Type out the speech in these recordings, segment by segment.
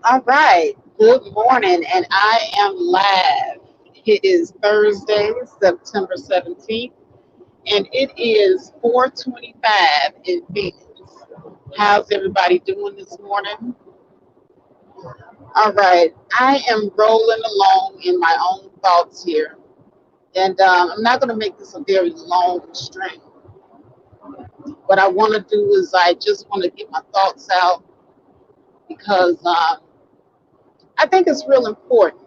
All right. Good morning, and I am live. It is Thursday, September 17th, and it is 4:25 in Phoenix. How's everybody doing this morning? All right. I am rolling along in my own thoughts here, and I'm not going to make this a very long string. What I want to do is I just want to get my thoughts out because I think it's real important.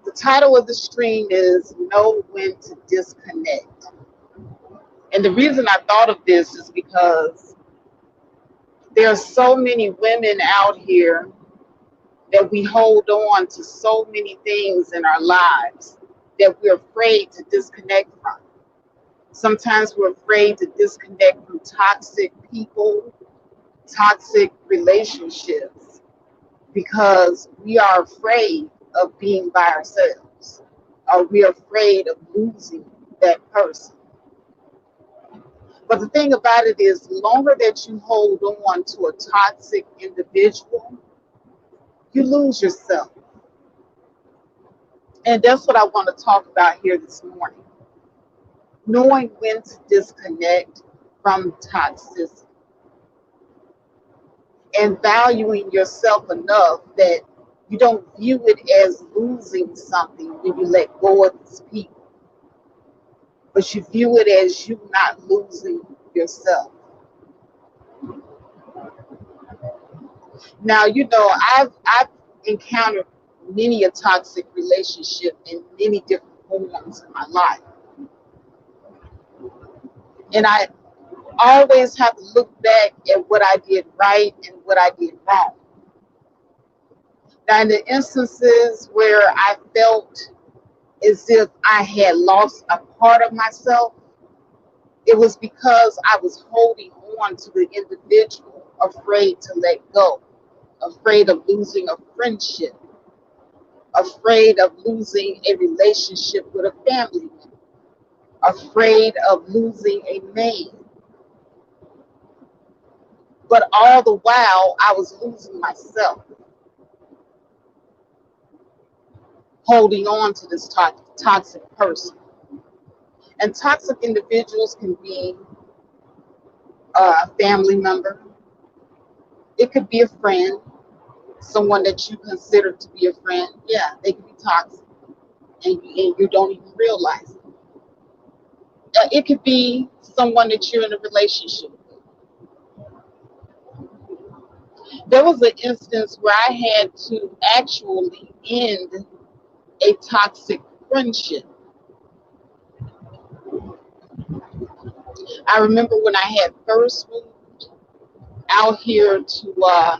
The title of the stream is Know When to Disconnect. And the reason I thought of this is because there are so many women out here that we hold on to so many things in our lives that we're afraid to disconnect from. Sometimes we're afraid to disconnect from toxic people, toxic relationships, because we are afraid of being by ourselves, or we're afraid of losing that person. But the thing about it is, the longer that you hold on to a toxic individual, you lose yourself. And that's what I want to talk about here this morning. Knowing when to disconnect from toxicity and valuing yourself enough that you don't view it as losing something when you let go of these people, but you view it as you not losing yourself. Now, I've encountered many a toxic relationship in many different forms in my life. And I always have to look back at what I did right and what I did wrong. Now, in the instances where I felt as if I had lost a part of myself, it was because I was holding on to the individual, afraid to let go, afraid of losing a friendship, afraid of losing a relationship with a family member, afraid of losing a man. But all the while, I was losing myself, holding on to this toxic person. And toxic individuals can be a family member, it could be a friend, someone that you consider to be a friend. Yeah, they can be toxic, and you don't even realize it. It could be someone that you're in a relationship with. There was an instance where I had to actually end a toxic friendship. I remember when I had first moved out here to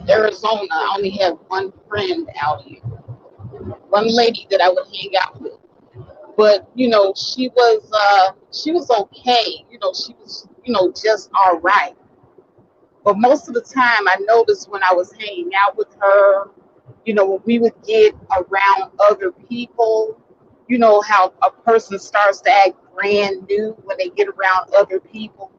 Arizona, I only had one friend out here, one lady that I would hang out with. But she was okay. She was just all right. But most of the time, I noticed when I was hanging out with her, when we would get around other people, how a person starts to act brand new when they get around other people.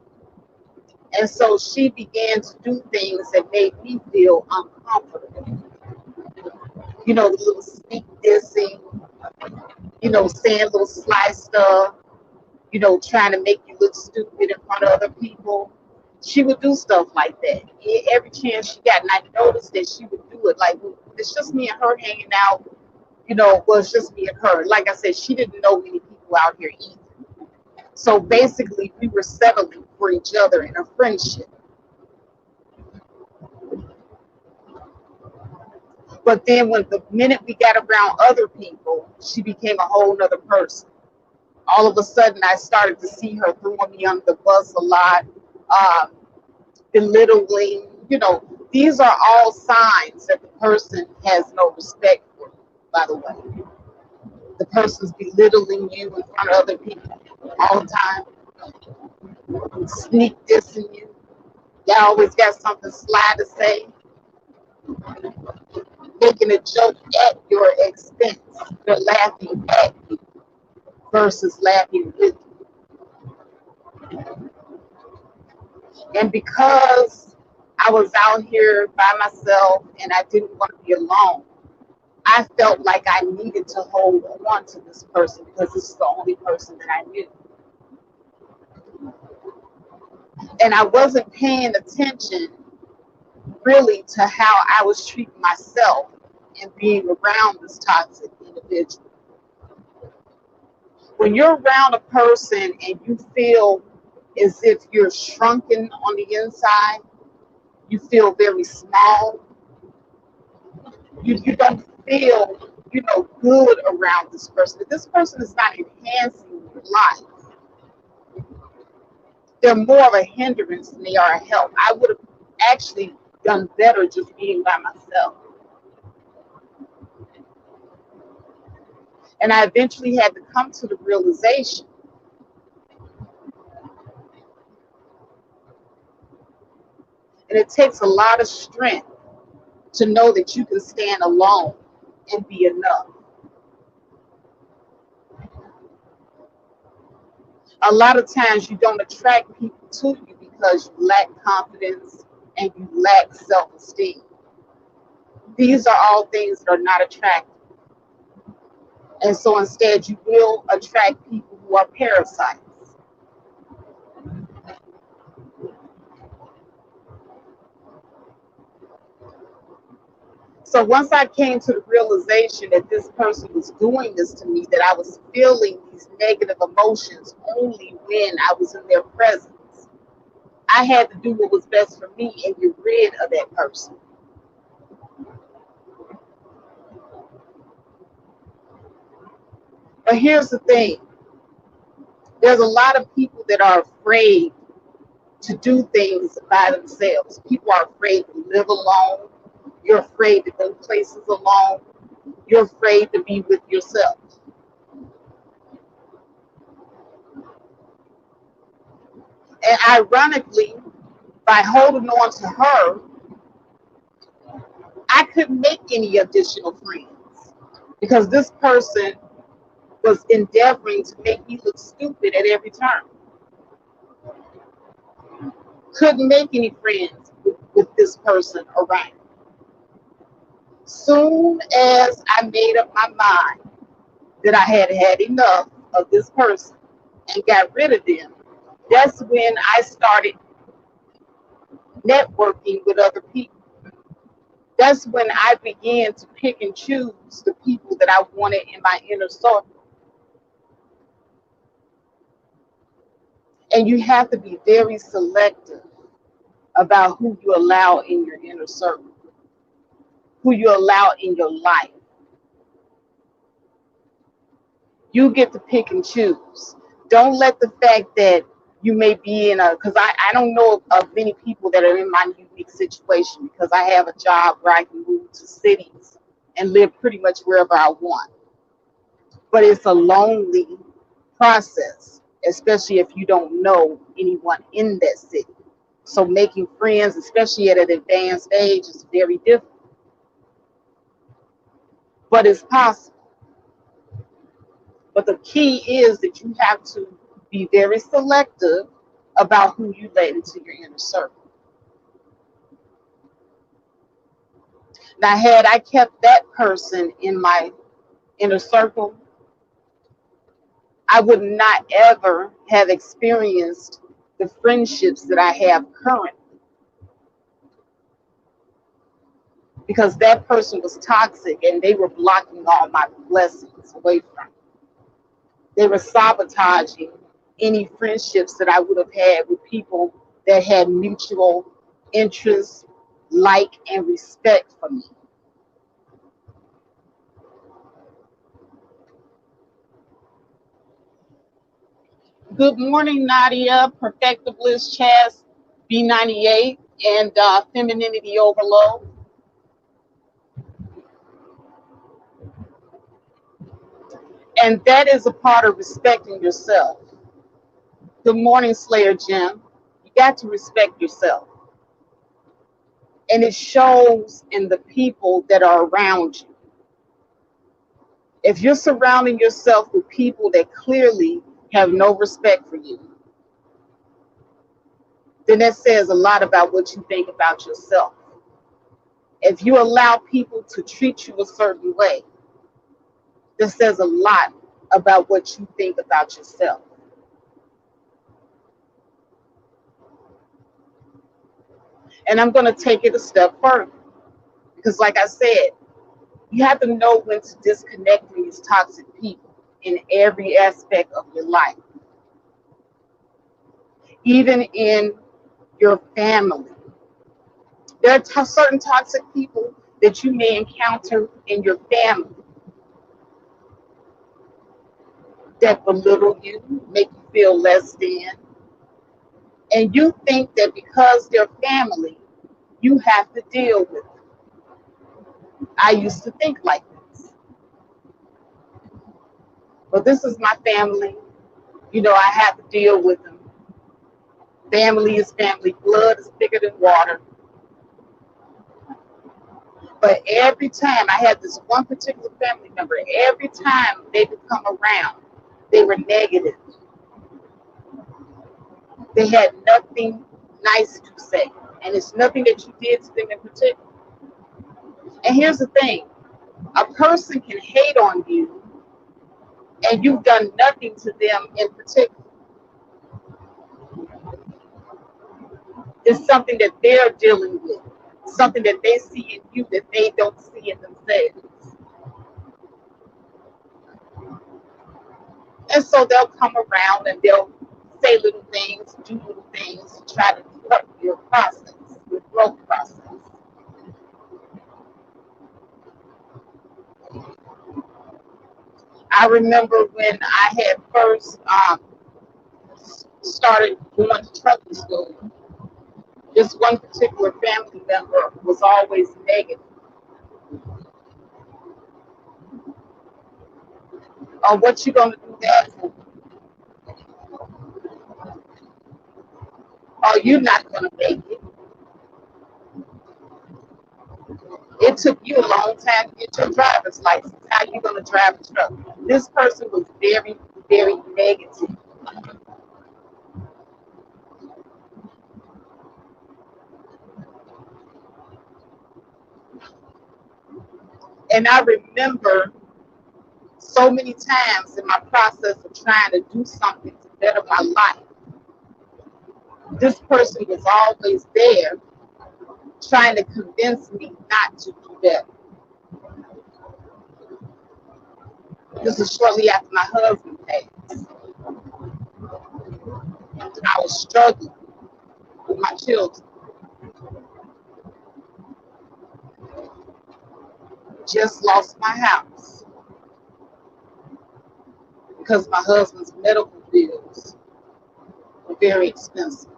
And so she began to do things that made me feel uncomfortable. The little sneak dissing, saying little sly stuff, trying to make you look stupid in front of other people. She would do stuff like that every chance she got. And I noticed that she would do it. Like, it's just me and her hanging out, it's just me and her. Like I said, she didn't know many people out here either. So basically, we were settling for each other in a friendship. But then when the minute we got around other people, she became a whole nother person, All of a sudden, I started to see her throwing me under the bus a lot, um, belittling. These are all signs that the person has no respect for you, by the way. The person's belittling you in front of other people all the time, sneak dissing you. They always got something sly to say, making a joke at your expense. They're laughing at you versus laughing with you. And because I was out here by myself and I didn't want to be alone, I felt like I needed to hold on to this person because this is the only person that I knew. And I wasn't paying attention really to how I was treating myself and being around this toxic individual. When you're around a person and you feel as if you're shrunken on the inside, you feel very small, you don't feel, good around this person. If this person is not enhancing your life, they're more of a hindrance than they are a help. I would have actually done better just being by myself. And I eventually had to come to the realization, and it takes a lot of strength to know that you can stand alone and be enough. A lot of times you don't attract people to you because you lack confidence and you lack self-esteem. These are all things that are not attractive. And so instead you will attract people who are parasites. So once I came to the realization that this person was doing this to me, that I was feeling these negative emotions only when I was in their presence, I had to do what was best for me and get rid of that person. But here's the thing. There's a lot of people that are afraid to do things by themselves. People are afraid to live alone. You're afraid to go places alone. You're afraid to be with yourself. And ironically, by holding on to her, I couldn't make any additional friends because this person was endeavoring to make me look stupid at every turn. Couldn't make any friends with this person around. Soon as I made up my mind that I had had enough of this person and got rid of them, that's when I started networking with other people. That's when I began to pick and choose the people that I wanted in my inner circle. And you have to be very selective about who you allow in your inner circle, who you allow in your life. You get to pick and choose. Don't let the fact that you may be in because I don't know of many people that are in my unique situation because I have a job where I can move to cities and live pretty much wherever I want. But it's a lonely process, especially if you don't know anyone in that city. So making friends, especially at an advanced age, is very difficult. But it's possible. But the key is that you have to be very selective about who you let into your inner circle. Now, had I kept that person in my inner circle, I would not ever have experienced the friendships that I have currently because that person was toxic and they were blocking all my blessings away from me. They were sabotaging any friendships that I would have had with people that had mutual interest, like, and respect for me. Good morning, Nadia, Perfecta Bliss Chaz, B98, and Femininity Overload. And that is a part of respecting yourself. Good morning, Slayer Jim. You got to respect yourself. And it shows in the people that are around you. If you're surrounding yourself with people that clearly have no respect for you, then that says a lot about what you think about yourself. If you allow people to treat you a certain way, this says a lot about what you think about yourself. And I'm going to take it a step further because, like I said, you have to know when to disconnect from these toxic people in every aspect of your life, even in your family. There are certain toxic people that you may encounter in your family that belittle you, make you feel less than, and you think that because they're family, you have to deal with them. I used to think like this. But this is my family. You know, I have to deal with them. Family is family. Blood is bigger than water. But every time I had this one particular family member, every time they would come around, they were negative. They had nothing nice to say. And it's nothing that you did to them in particular. And here's the thing. A person can hate on you and you've done nothing to them in particular. It's something that they're dealing with, something that they see in you that they don't see in themselves. And so they'll come around and they'll say little things, do little things to try to disrupt your process, your growth process. I remember when I had first started going to trucking school, this one particular family member was always negative. Oh, what you gonna do that for? Oh, you're not gonna make it. It took you a long time to get your driver's license. How you gonna drive a truck? This person was very, very negative. And I remember so many times in my process of trying to do something to better my life, this person was always there trying to convince me not to do better. This is shortly after my husband passed. I was struggling with my children. Just lost my house because my husband's medical bills were very expensive.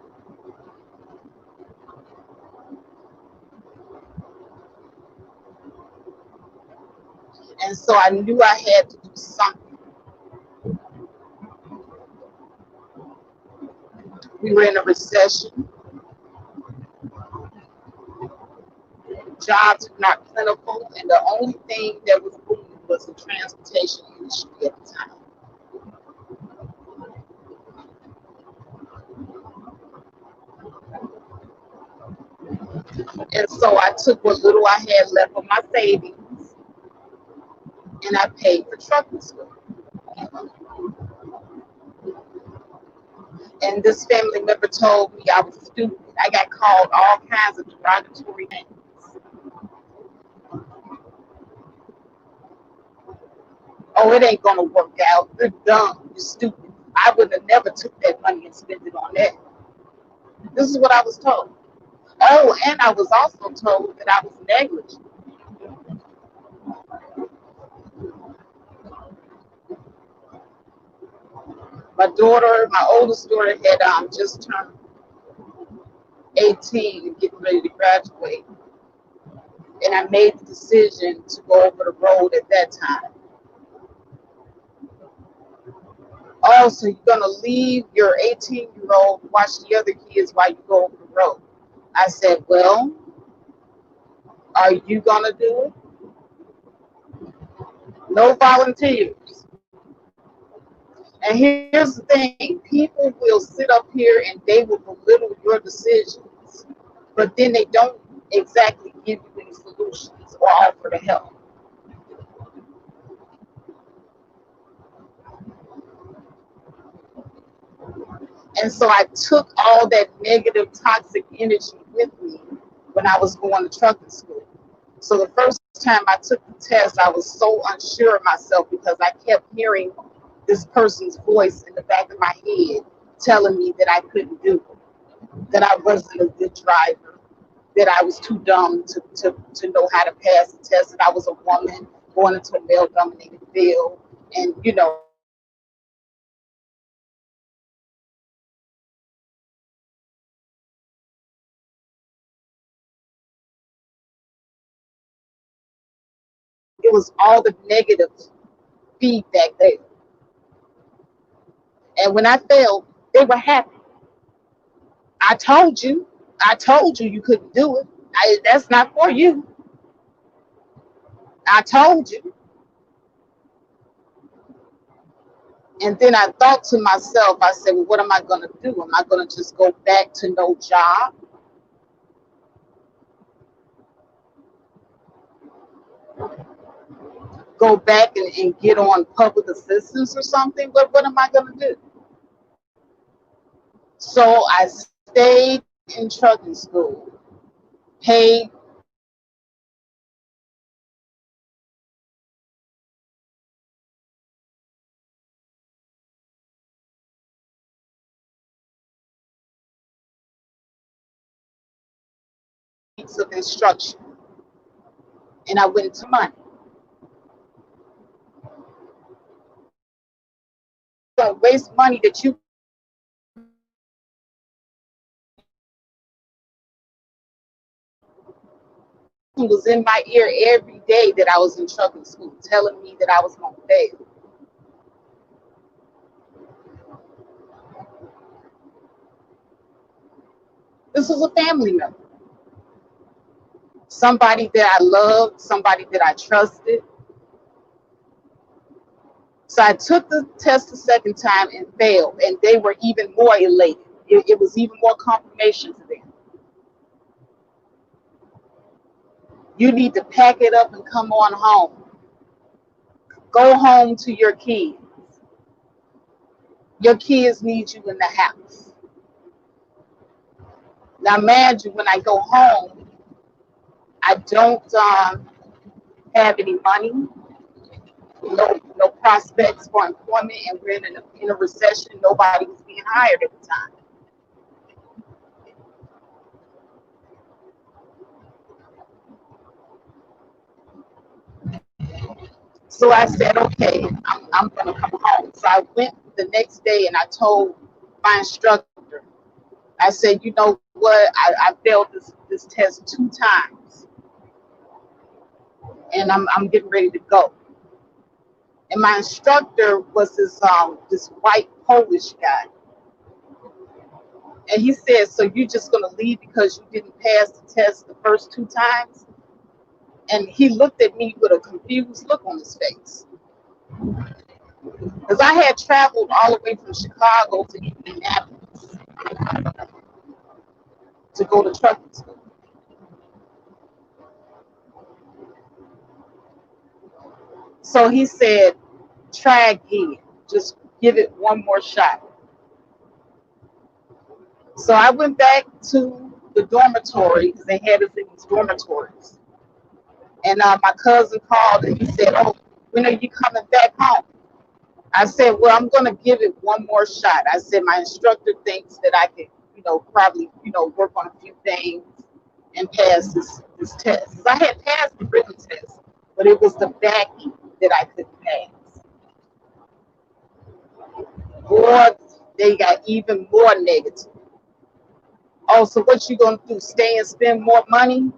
And so I knew I had to do something. We were in a recession. Jobs were not plentiful, and the only thing that was booming was the transportation industry at the time. And so I took what little I had left of my savings and I paid for trucking school. And this family member told me I was stupid. I got called all kinds of derogatory names. Oh, it ain't gonna work out. You're dumb. You're stupid. I would have never took that money and spent it on that. This is what I was told. Oh, and I was also told that I was negligent. My oldest daughter had just turned 18 and getting ready to graduate. And I made the decision to go over the road at that time. Oh, so you're going to leave your 18-year-old watch the other kids while you go over the road. I said, well, are you going to do it? No volunteers. And here's the thing, people will sit up here and they will belittle your decisions, but then they don't exactly give you any solutions or offer to help. And so I took all that negative, toxic energy with me when I was going to trucking school. So the first time I took the test, I was so unsure of myself because I kept hearing this person's voice in the back of my head telling me that I couldn't do it, that I wasn't a good driver, that I was too dumb to know how to pass the test, that I was a woman going into a male dominated field. And, it was all the negative feedback there. And when I failed, they were happy. I told you, you couldn't do it. That's not for you. I told you. And then I thought to myself, I said, well, what am I going to do? Am I going to just go back to no job? Go back and get on public assistance or something? What am I going to do? So I stayed in trucking school, paid weeks of instruction, and I went to money. Don't waste money that you was in my ear every day that I was in trucking school, telling me that I was going to fail. This was a family member, somebody that I loved, somebody that I trusted. So I took the test the second time and failed, and they were even more elated. It was even more confirmation to them. You need to pack it up and come on home. Go home to your kids. Your kids need you in the house. Now, imagine when I go home, I don't have any money, no prospects for employment, and we're in a recession. Nobody was being hired at the time. So I said, okay, I'm going to come home. So I went the next day and I told my instructor, I said, you know what? I failed this test 2 times and I'm getting ready to go. And my instructor was this white Polish guy. And he said, so you're just going to leave because you didn't pass the test the first 2 times? And he looked at me with a confused look on his face. Because I had traveled all the way from Chicago to Indianapolis to go to trucking school. So he said, try again. Just give it one more shot. So I went back to the dormitory because they had us in these dormitories. And my cousin called and he said, oh, when are you coming back home? I said, well, I'm going to give it one more shot. I said, my instructor thinks that I could, probably, work on a few things and pass this test. 'Cause I had passed the written test, but it was the backing that I couldn't pass. Or they got even more negative. Oh, so what you gonna do? Stay and spend more money?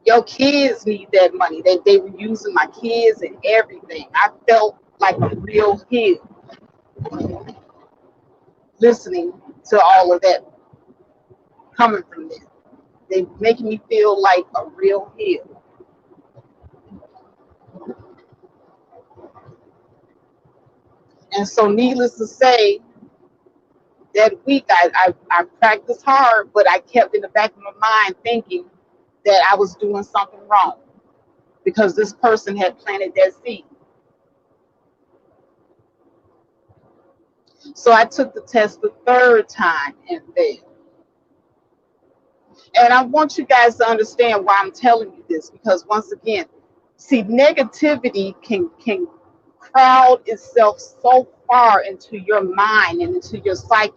Your kids need that money. They were using my kids and everything. I felt like a real kid listening to all of that coming from them. They making me feel like a real kid. And so needless to say, that week I practiced hard, but I kept in the back of my mind thinking that I was doing something wrong because this person had planted that seed. So I took the test the third time and failed. And I want you guys to understand why I'm telling you this, because once again, see, negativity can crowd itself so far into your mind and into your psyche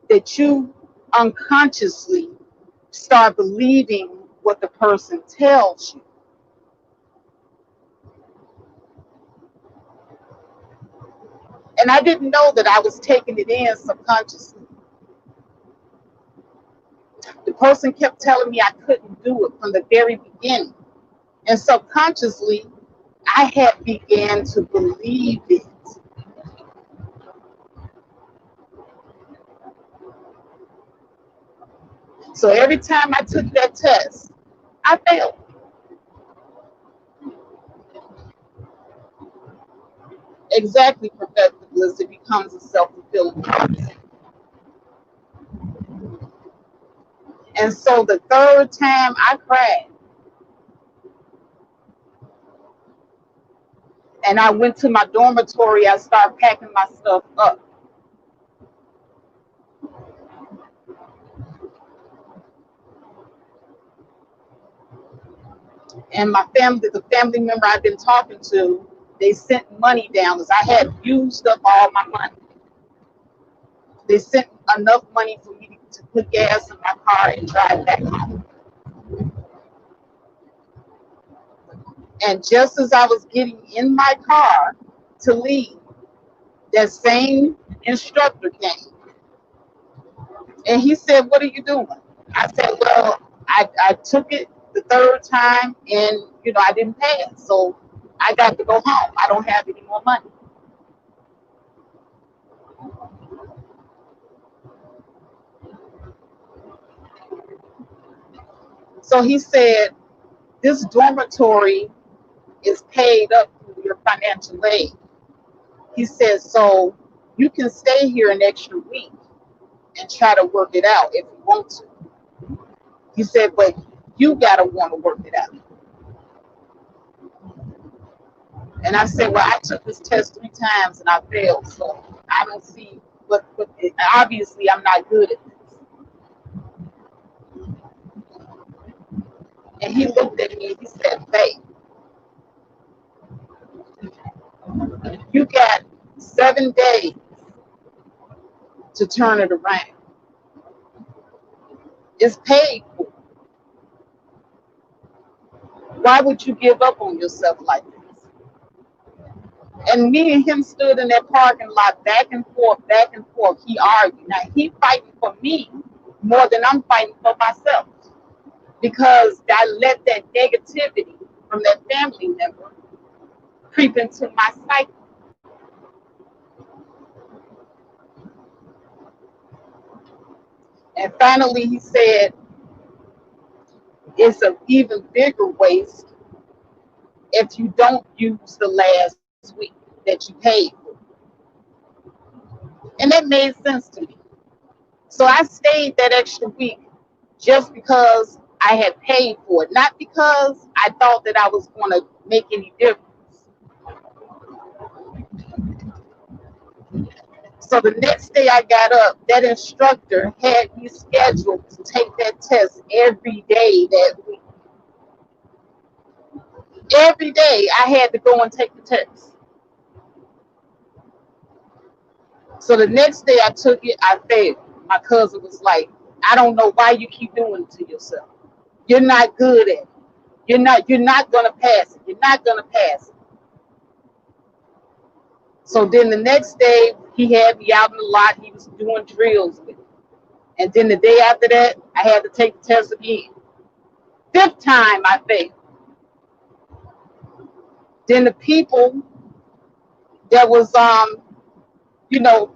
that you unconsciously start believing what the person tells you. And I didn't know that I was taking it in subconsciously. The person kept telling me I couldn't do it from the very beginning. And subconsciously, I had began to believe it. So every time I took that test, I failed. Exactly, Professor Bliss, it becomes a self-fulfilling prophecy. And so the third time I cried, and I went to my dormitory, I started packing my stuff up. And my family, the family member I've been talking to, they sent money down because I had used up all my money. They sent enough money for me to put gas in my car and drive back home. And just as I was getting in my car to leave, that same instructor came. And he said, "What are you doing?" I said, "Well, I took it the third time and, I didn't pass. So I got to go home. I don't have any more money." So he said, "This dormitory is paid up through your financial aid." He said, "So you can stay here an extra week and try to work it out if you want to." He said, "But you got to want to work it out." And I said, "Well, I took this test 3 times and I failed. So I don't see what obviously I'm not good at this." And he looked at me and he said, "Faith, you got 7 days to turn it around. It's paid for. Why would you give up on yourself like this?" And me and him stood in that parking lot back and forth, back and forth. He argued. Now he fighting for me more than I'm fighting for myself because I let that negativity from that family member creep into my psyche. And finally he said, "It's an even bigger waste if you don't use the last week that you paid for." And that made sense to me. So I stayed that extra week just because I had paid for it, not because I thought that I was going to make any difference. So the next day I got up, that instructor had me scheduled to take that test every day that week. Every day I had to go and take the test. So the next day I took it, I failed. My cousin was like, "I don't know why you keep doing it to yourself. You're not good at it. You're not gonna pass it. You're not gonna pass it." So then the next day, he had me out in the lot. He was doing drills with me. And then the day after that, I had to take the test again. Fifth time I failed. Then the people that was you know,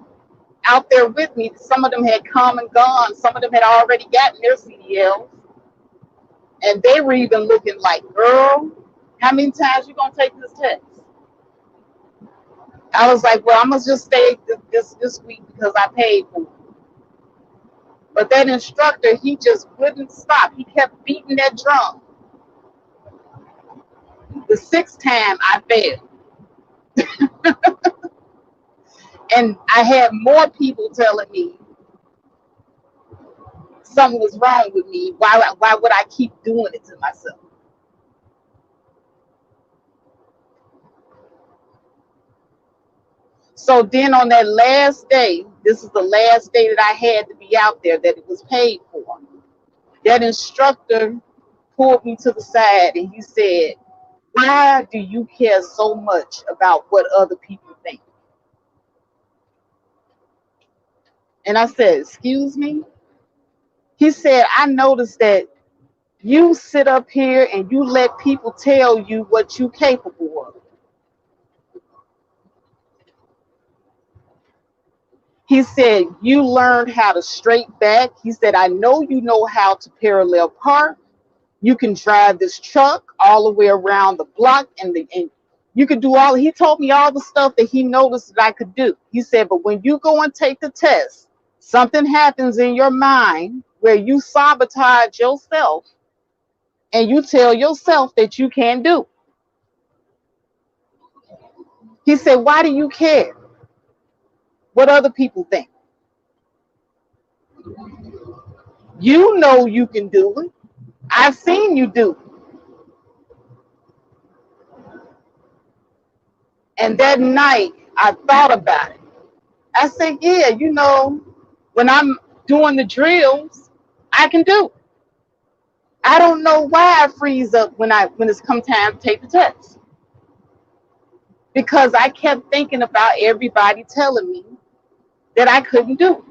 out there with me, some of them had come and gone. Some of them had already gotten their CDLs. And they were even looking like, girl, how many times you gonna take this test? I was like, well, I'm gonna just stay this week because I paid for it. But that instructor, he just wouldn't stop. He kept beating that drum. The sixth time I failed. And I had more people telling me something was wrong with me. Why would I keep doing it to myself? So then on that last day, this is the last day that I had to be out there, that it was paid for. That instructor pulled me to the side and he said, why do you care so much about what other people think? And I said, excuse me? He said, I noticed that you sit up here and you let people tell you what you're capable of. He said, you learned how to straight back. He said, I know how to parallel park. You can drive this truck all the way around the block and you could do all, he told me all the stuff that he noticed that I could do. He said, but when you go and take the test, something happens in your mind where you sabotage yourself and you tell yourself that you can't do. He said, why do you care what other people think? You know you can do it. I've seen you do it. And that night, I thought about it. I said, yeah, when I'm doing the drills, I can do it. I don't know why I freeze up when it's come time to take the test. Because I kept thinking about everybody telling me that I couldn't do it.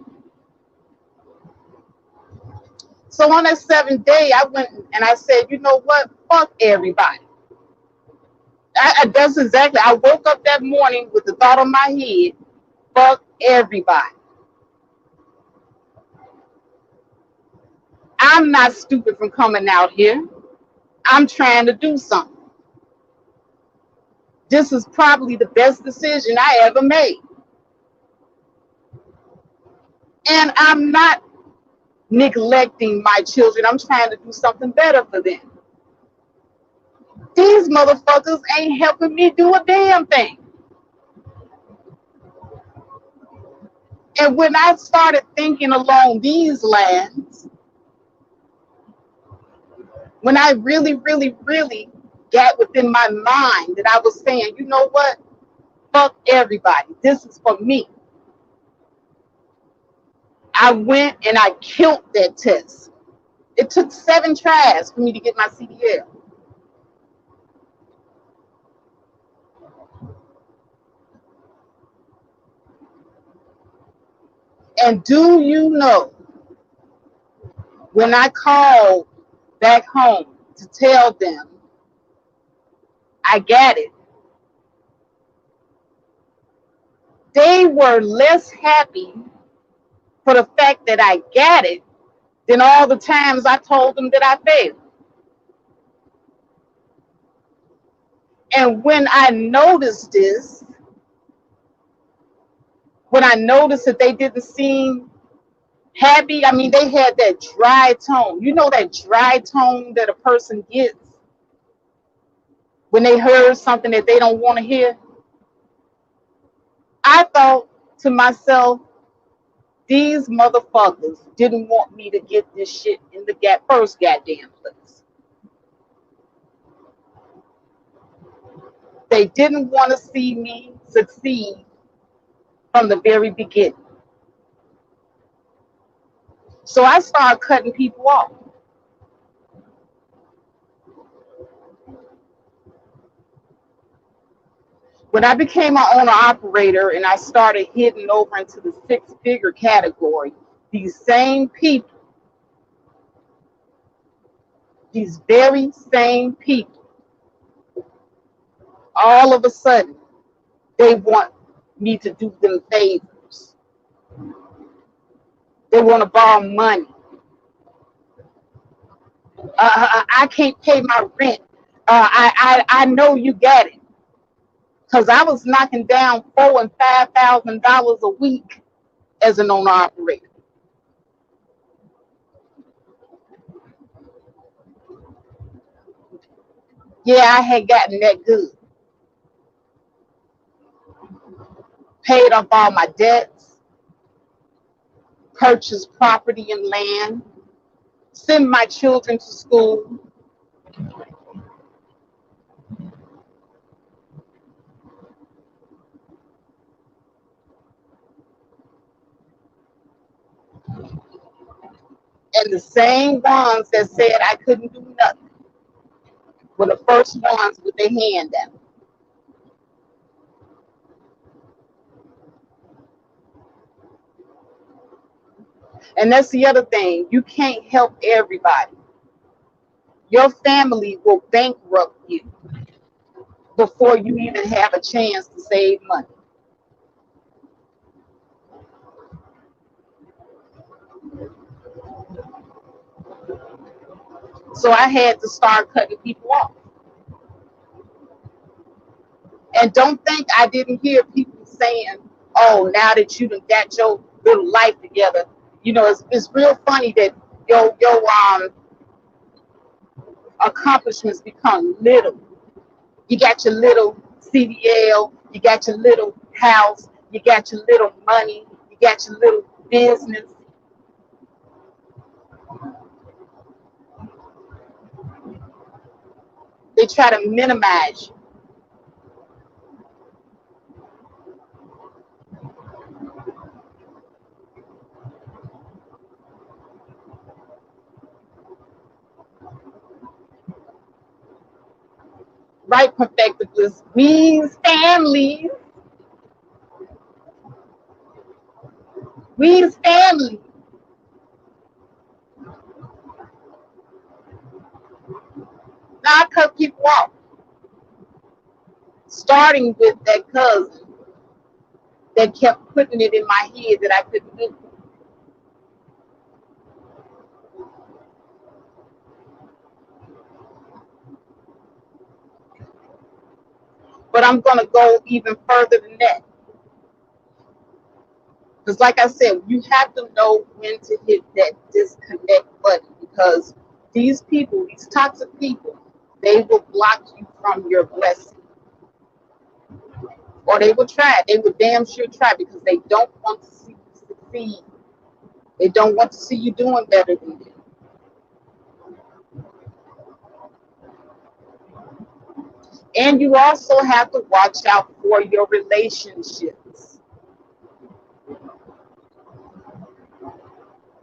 So on that seventh day, I went and I said, you know what? Fuck everybody. That's exactly. I woke up that morning with the thought on my head, fuck everybody. I'm not stupid from coming out here. I'm trying to do something. This is probably the best decision I ever made. And I'm not neglecting my children. I'm trying to do something better for them. These motherfuckers ain't helping me do a damn thing. And when I started thinking along these lines, when I really, really, really got within my mind that I was saying, you know what? Fuck everybody. This is for me. I went and I killed that test. It took 7 tries for me to get my CDL. And do you know, when I called back home to tell them I got it, they were less happy for the fact that I got it than all the times I told them that I failed. And when I noticed this, when I noticed that they didn't seem happy, I mean, they had that dry tone. You know that dry tone that a person gets when they heard something that they don't want to hear? I thought to myself, these motherfuckers didn't want me to get this shit in the first goddamn place. They didn't want to see me succeed from the very beginning. So I started cutting people off. When I became an owner operator and I started hitting over into the six-figure category, these same people, these very same people, all of a sudden, they want me to do them favors. They want to borrow money. I can't pay my rent. I know you got it, because I was knocking down $4,000 and $5,000 a week as an owner operator. Yeah, I had gotten that good. Paid off all my debts, purchased property and land, send my children to school. And the same ones that said I couldn't do nothing were the first ones with their hand out. And that's the other thing. You can't help everybody. Your family will bankrupt you before you even have a chance to save money. So I had to start cutting people off. And don't think I didn't hear people saying, oh, now that you done got your little life together, it's real funny that your accomplishments become little. You got your little CDL, you got your little house, you got your little money, you got your little business. They try to minimize you. Right, perfectivists? We's family. We's family. Now I cut people off, starting with that cousin that kept putting it in my head that I couldn't do. But I'm going to go even further than that. Because, like I said, you have to know when to hit that disconnect button, because these people, these toxic people, they will block you from your blessing. Or they will try. They will damn sure try, because they don't want to see you succeed. They don't want to see you doing better than them. And you also have to watch out for your relationships.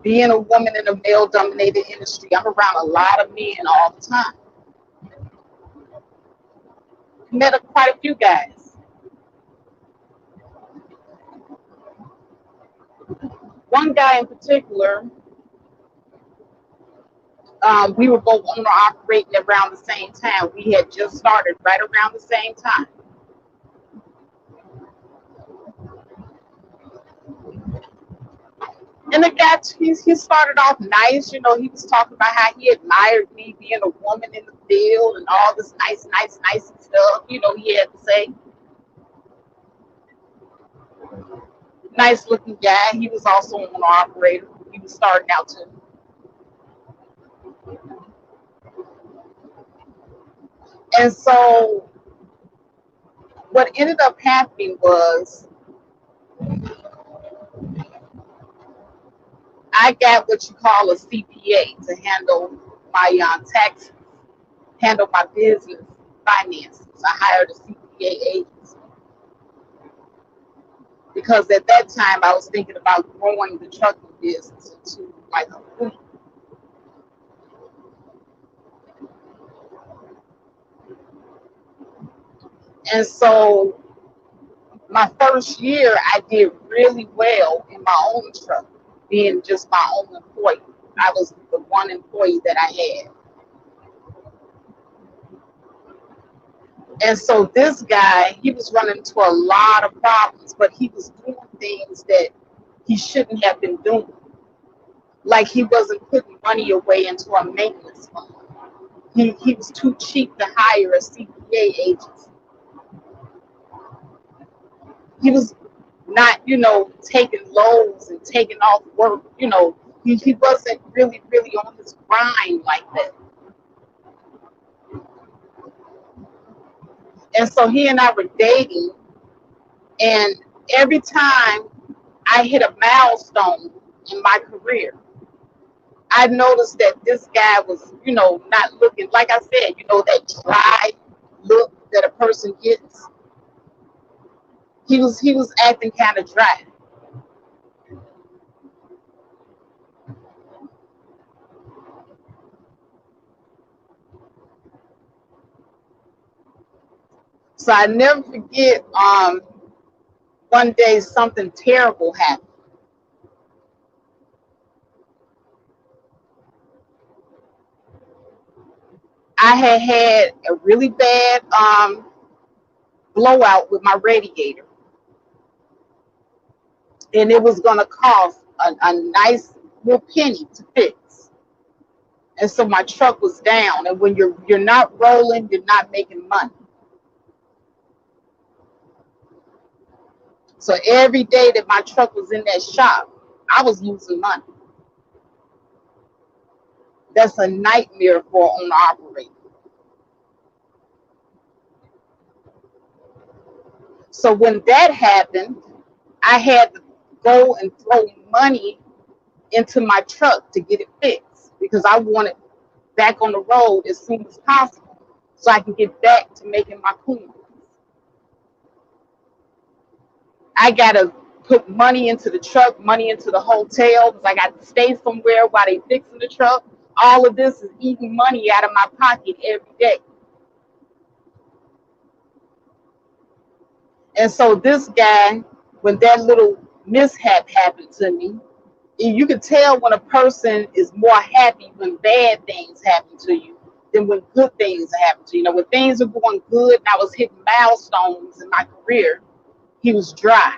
Being a woman in a male dominated industry, I'm around a lot of men all the time. Met quite a few guys. One guy in particular, we were both owner operating around the same time. We had just started right around the same time. And the guy, he started off nice. He was talking about how he admired me being a woman in the field and all this nice stuff. He had to say. Nice looking guy. He was also an operator. He was starting out too. And so what ended up happening was I got what you call a CPA to handle my taxes, handle my business finances. I hired a CPA agency because at that time I was thinking about growing the trucking business into like a fleet. And so My first year, I did really well in my own truck, being just my own employee. I was the one employee that I had. And so this guy, he was running into a lot of problems, but he was doing things that he shouldn't have been doing. Like he wasn't putting money away into a maintenance fund. He was too cheap to hire a CPA agent. He was not, taking loads and taking off work. He wasn't really on his grind like that. And so he and I were dating, and every time I hit a milestone in my career, I noticed that this guy was, not looking, like I said, that dry look that a person gets. He was acting kind of dry. So I never forget, one day something terrible happened. I had a really bad blowout with my radiator, and it was going to cost a nice little penny to fix. And so my truck was down, and when you're not rolling, you're not making money. So every day that my truck was in that shop, I was losing money. That's a nightmare for an owner operator. So when that happened, I had to go and throw money into my truck to get it fixed because I wanted back on the road as soon as possible so I can get back to making my coins. I gotta put money into the truck, money into the hotel because I got to stay somewhere while they fixing the truck. All of this is eating money out of my pocket every day. And so this guy, when that little mishap happened to me, you can tell when a person is more happy when bad things happen to you than when good things happen to you. When things are going good and I was hitting milestones in my career, he was dry.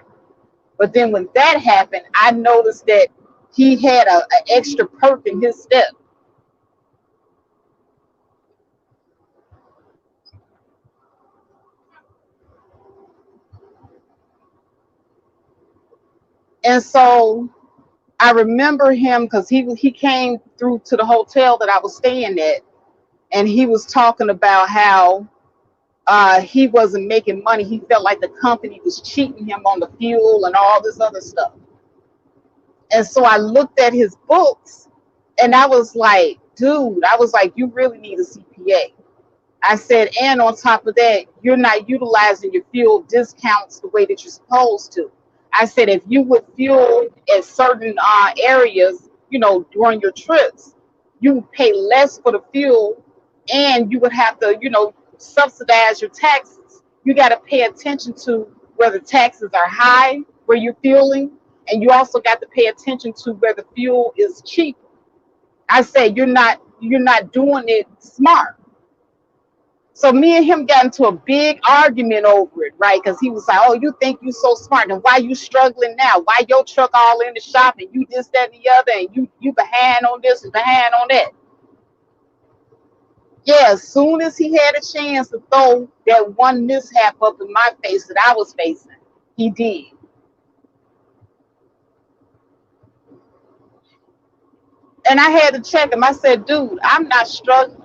But then when that happened, I noticed that he had an extra perk in his step. And so I remember him because he came through to the hotel that I was staying at, and he was talking about how he wasn't making money. He felt like the company was cheating him on the fuel and all this other stuff. And so I looked at his books and I was like, dude, you really need a CPA. I said, and on top of that, you're not utilizing your fuel discounts the way that you're supposed to. I said, if you would fuel at certain areas, during your trips, you would pay less for the fuel and you would have to, subsidize your taxes. You got to pay attention to where the taxes are high, where you're fueling, and you also got to pay attention to where the fuel is cheap. I said, you're not doing it smart. So me and him got into a big argument over it, right? Because he was like, "Oh, you think you so smart, and why you struggling now? Why your truck all in the shop, and you this, that, and the other, and you behind on this and behind on that?" Yeah, as soon as he had a chance to throw that one mishap up in my face that I was facing, he did. And I had to check him. I said, "Dude, I'm not struggling."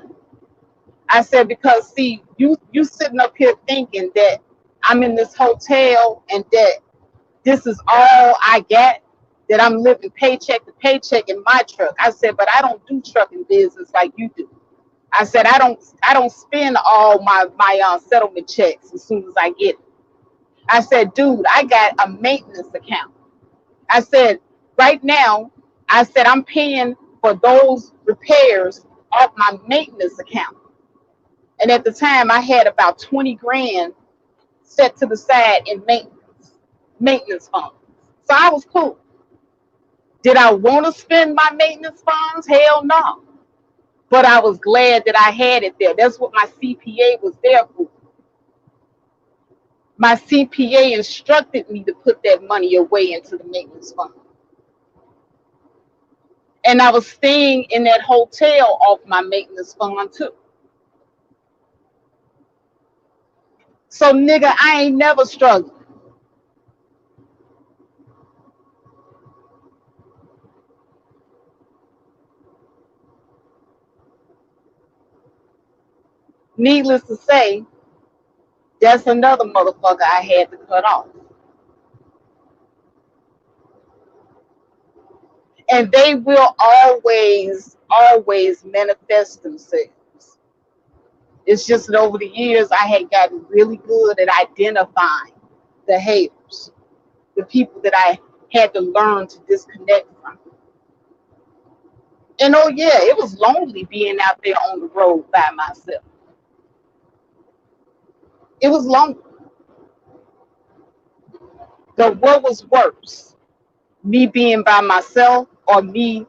I said, because see, you sitting up here thinking that I'm in this hotel and that this is all I get, that I'm living paycheck to paycheck in my truck. I said, but I don't do trucking business like you do. I said, I don't spend all my settlement checks as soon as I get it. I said, dude, I got a maintenance account. I said, right now, I said, I'm paying for those repairs off my maintenance account. And at the time, I had about 20 grand set to the side in maintenance. maintenance funds. So I was cool. Did I want to spend my maintenance funds? Hell no. But I was glad that I had it there. That's what my CPA was there for. My CPA instructed me to put that money away into the maintenance fund. And I was staying in that hotel off my maintenance fund too. So nigga, I ain't never struggled. Needless to say, that's another motherfucker I had to cut off. And they will always manifest themselves. It's just that over the years, I had gotten really good at identifying the haters, the people that I had to learn to disconnect from. And oh yeah, it was lonely being out there on the road by myself. It was lonely. But what was worse, me being by myself or me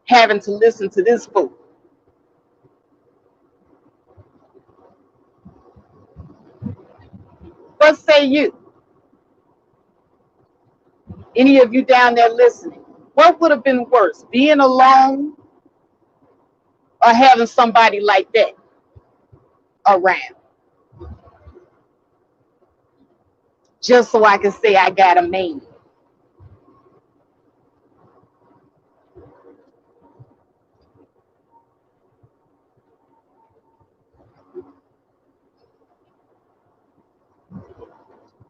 having to listen to this fool? What say you? Any of you down there listening? What would have been worse, being alone or having somebody like that around? Just so I can say I got a man.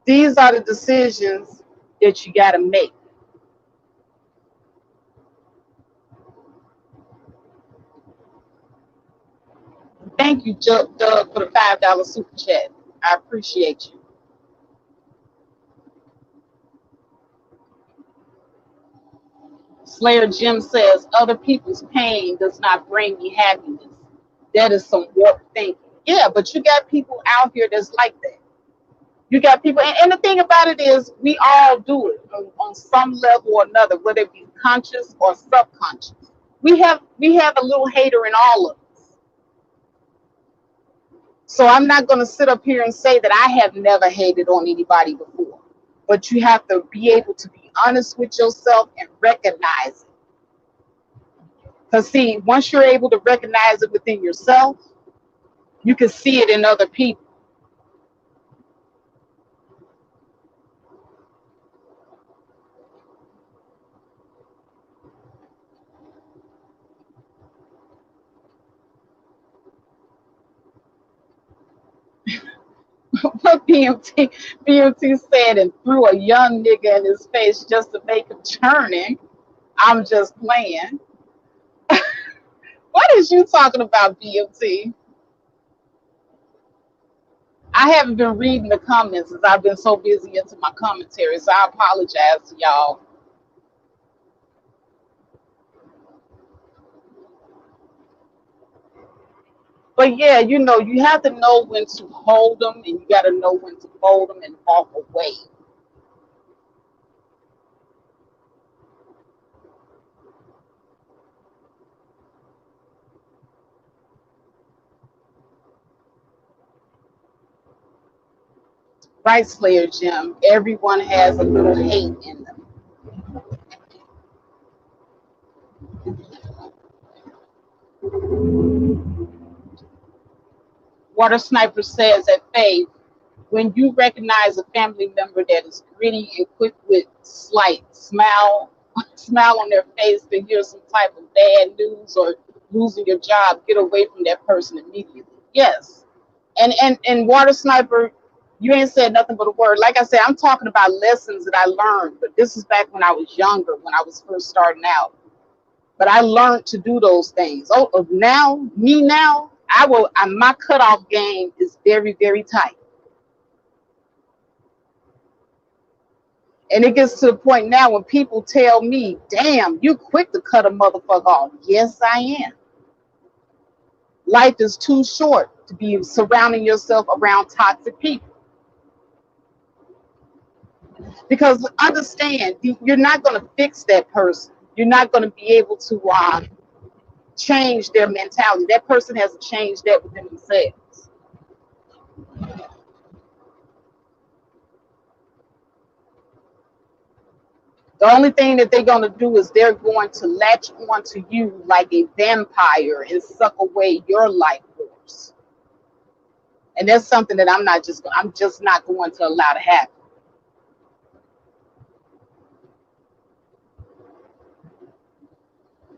These are the decisions that you got to make. Thank you, Doug, for the $5 super chat. I appreciate you. Slayer Jim says, other people's pain does not bring me happiness. That is some warped thinking. Yeah, but you got people out here that's like that. You got people, and the thing about it is, we all do it on some level or another, whether it be conscious or subconscious. We have a little hater in all of us. So I'm not going to sit up here and say that I have never hated on anybody before, but you have to be able to be honest with yourself and recognize it. Because see, once you're able to recognize it within yourself, you can see it in other people. What BMT said and threw a young nigga in his face just to make him turn him. I'm just playing. What is you talking about, BMT? I haven't been reading the comments as I've been so busy into my commentary, so I apologize to y'all. But yeah, you have to know when to hold them and you got to know when to fold them and walk away. Right, Slayer Jim? Everyone has a little hate in them. Water Sniper says at Faith, when you recognize a family member that is gritty and quick with slight smile on their face to hear some type of bad news or losing your job, get away from that person immediately. Yes. And Water Sniper, you ain't said nothing but a word. Like I said, I'm talking about lessons that I learned, but this is back when I was younger, when I was first starting out. But I learned to do those things. Oh, now, my cutoff game is very, very tight. And it gets to the point now when people tell me, damn, you quick to cut a motherfucker off. Yes, I am. Life is too short to be surrounding yourself around toxic people. Because understand, you're not going to fix that person. You're not going to be able to change their mentality. That person has to change that within themselves. The only thing that they're going to do is they're going to latch onto you like a vampire and suck away your life force. And that's something that I'm just not going to allow to happen.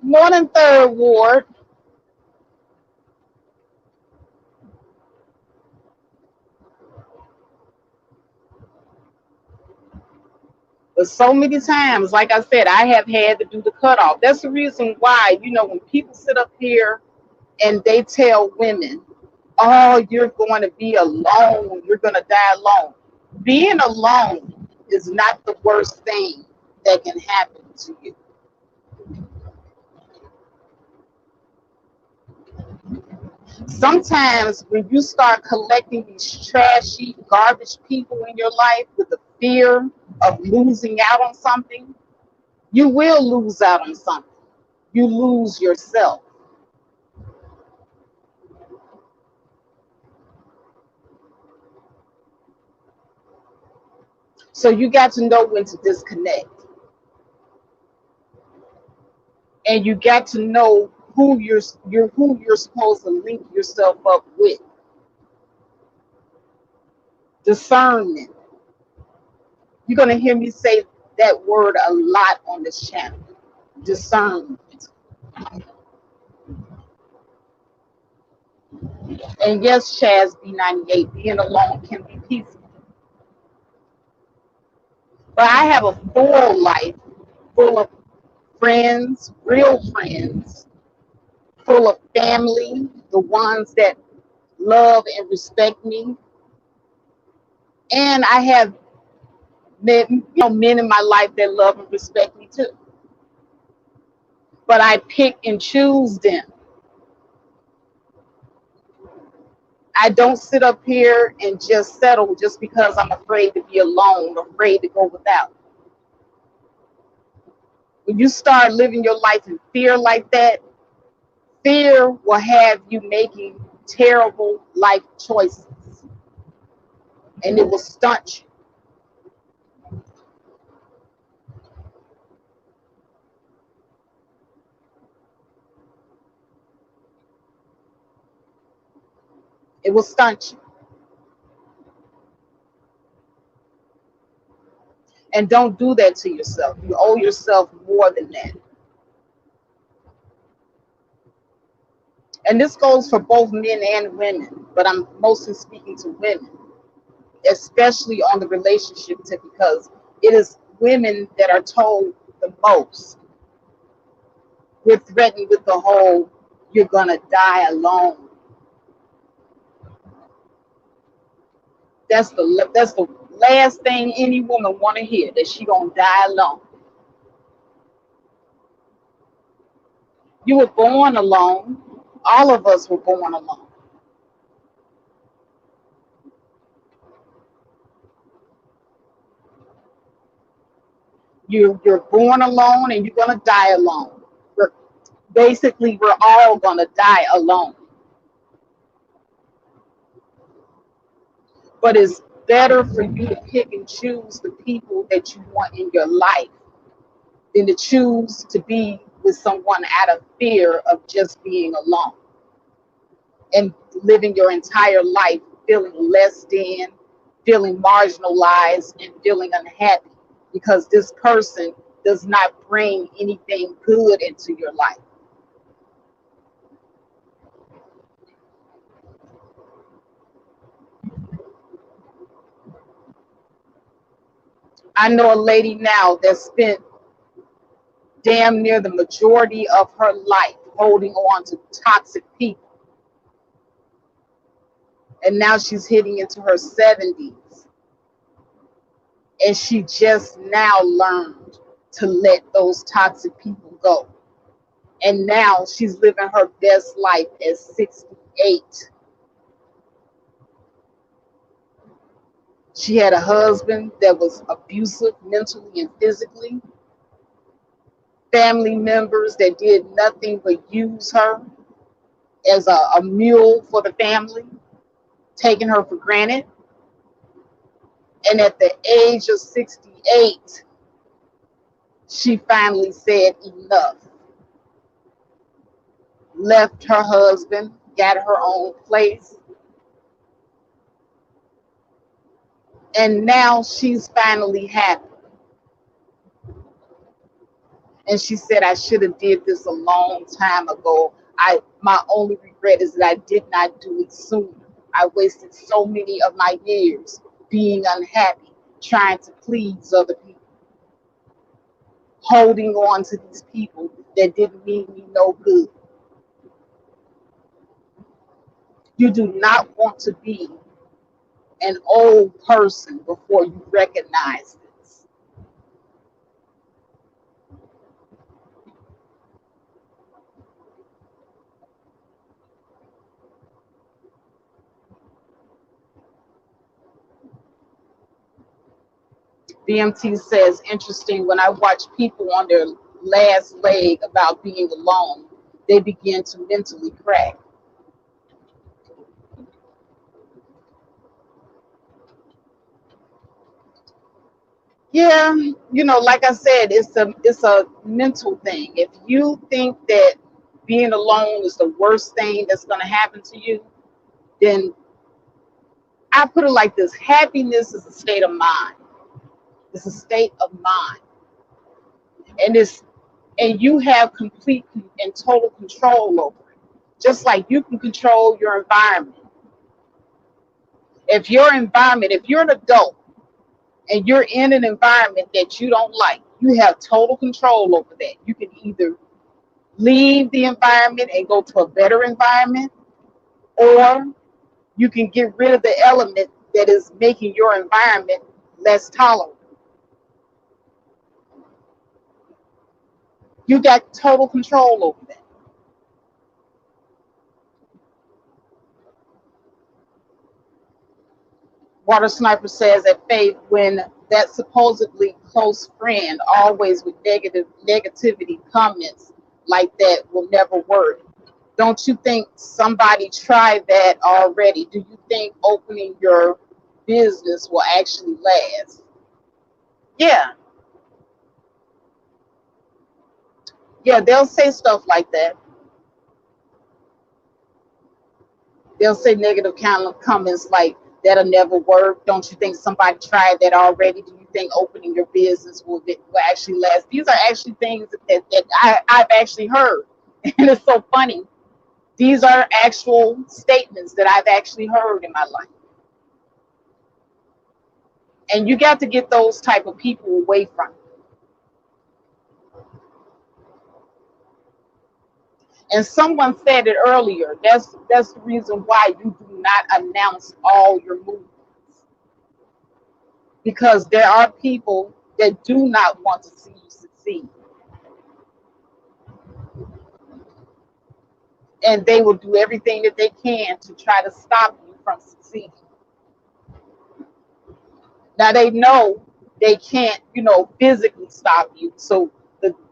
Morning, third ward. But so many times, like I said, I have had to do the cutoff. That's the reason why, when people sit up here and they tell women, oh, you're going to be alone, you're going to die alone. Being alone is not the worst thing that can happen to you. Sometimes when you start collecting these trashy, garbage people in your life with the fear of losing out on something, you will lose out on something. You lose yourself. So you got to know when to disconnect. And you got to know who you're supposed to link yourself up with. Discernment. You're gonna hear me say that word a lot on this channel. Discernment. And yes, Chaz B98, being alone can be peaceful. But I have a full life full of friends, real friends, full of family, the ones that love and respect me. And I have men in my life that love and respect me too. But I pick and choose them. I don't sit up here and just settle just because I'm afraid to be alone, afraid to go without. When you start living your life in fear like that, fear will have you making terrible life choices, and it will stunt you. It will stunt you. And don't do that to yourself. You owe yourself more than that. And this goes for both men and women, but I'm mostly speaking to women, especially on the relationship tip, because it is women that are told the most. We're threatened with the whole, you're gonna die alone. That's the last thing any woman wanna hear, that she gonna die alone. You were born alone. All of us were born alone. You're born alone and you're gonna die alone. Basically, we're all gonna die alone. But it's better for you to pick and choose the people that you want in your life than to choose to be with someone out of fear of just being alone and living your entire life feeling less than, feeling marginalized, and feeling unhappy because this person does not bring anything good into your life. I know a lady now that spent damn near the majority of her life holding on to toxic people. And now she's hitting into her 70s. And she just now learned to let those toxic people go. And now she's living her best life at 68. She had a husband that was abusive mentally and physically, family members that did nothing but use her as a mule for the family, taking her for granted. And at the age of 68, she finally said enough, left her husband, got her own place, and now she's finally happy. And she said, I should have did this a long time ago. My only regret is that I did not do it sooner. I wasted so many of my years being unhappy, trying to please other people, holding on to these people that didn't mean me no good. You do not want to be an old person before you recognize this. BMT says, interesting, when I watch people on their last leg about being alone, they begin to mentally crack. Yeah, like I said, it's a mental thing. If you think that being alone is the worst thing that's going to happen to you, then I put it like this: happiness is a state of mind. It's a state of mind, and you have complete and total control over it. Just like you can control your environment. If you're an adult and you're in an environment that you don't like, you have total control over that. You can either leave the environment and go to a better environment, or you can get rid of the element that is making your environment less tolerable. You got total control over that. Water Sniper says that Faith, when that supposedly close friend always with negativity comments like that will never work. Don't you think somebody tried that already? Do you think opening your business will actually last? Yeah, yeah, they'll say stuff like that. They'll say negative kind of comments like that'll never work. Don't you think somebody tried that already? Do you think opening your business will actually last? These are actually things I've actually heard. And it's so funny. These are actual statements that I've actually heard in my life. And you got to get those type of people away from you. And someone said it earlier. That's the reason why you do not announce all your moves, because there are people that do not want to see you succeed, and they will do everything that they can to try to stop you from succeeding. Now they know they can't, physically stop you, so